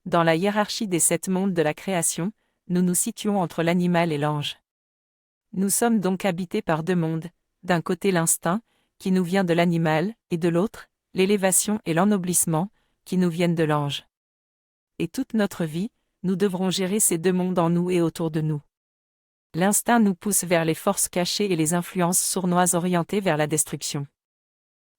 Dans la hiérarchie des 7 mondes de la création, nous nous situons entre l'animal et l'ange. Nous sommes donc habités par 2 mondes, d'un côté l'instinct, qui nous vient de l'animal, et de l'autre, l'élévation et l'ennoblissement, qui nous viennent de l'ange. Et toute notre vie, nous devrons gérer ces 2 mondes en nous et autour de nous. L'instinct nous pousse vers les forces cachées et les influences sournoises orientées vers la destruction.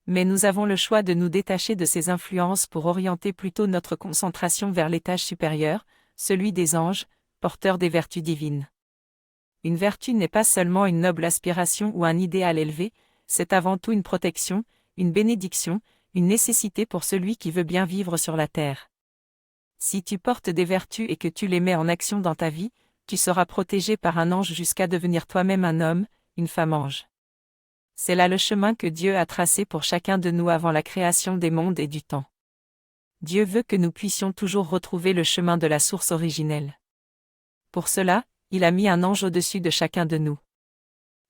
Mais nous avons le choix de nous détacher de ces influences pour orienter plutôt notre concentration vers l'étage supérieur, celui des anges, porteurs des vertus divines. Une vertu n'est pas seulement une noble aspiration ou un idéal élevé, c'est avant tout une protection, une bénédiction, une nécessité pour celui qui veut bien vivre sur la terre. Si tu portes des vertus et que tu les mets en action dans ta vie, tu seras protégé par un ange jusqu'à devenir toi-même un homme, une femme ange. C'est là le chemin que Dieu a tracé pour chacun de nous avant la création des mondes et du temps. Dieu veut que nous puissions toujours retrouver le chemin de la source originelle. Pour cela, il a mis un ange au-dessus de chacun de nous.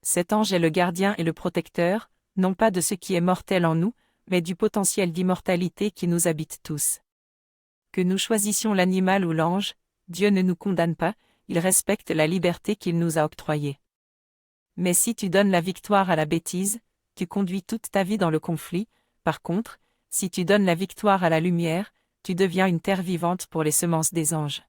Cet ange est le gardien et le protecteur, non pas de ce qui est mortel en nous, mais du potentiel d'immortalité qui nous habite tous. Que nous choisissions l'animal ou l'ange, Dieu ne nous condamne pas, il respecte la liberté qu'il nous a octroyée. Mais si tu donnes la victoire à la bêtise, tu conduis toute ta vie dans le conflit. Par contre, si tu donnes la victoire à la lumière, tu deviens une terre vivante pour les semences des anges.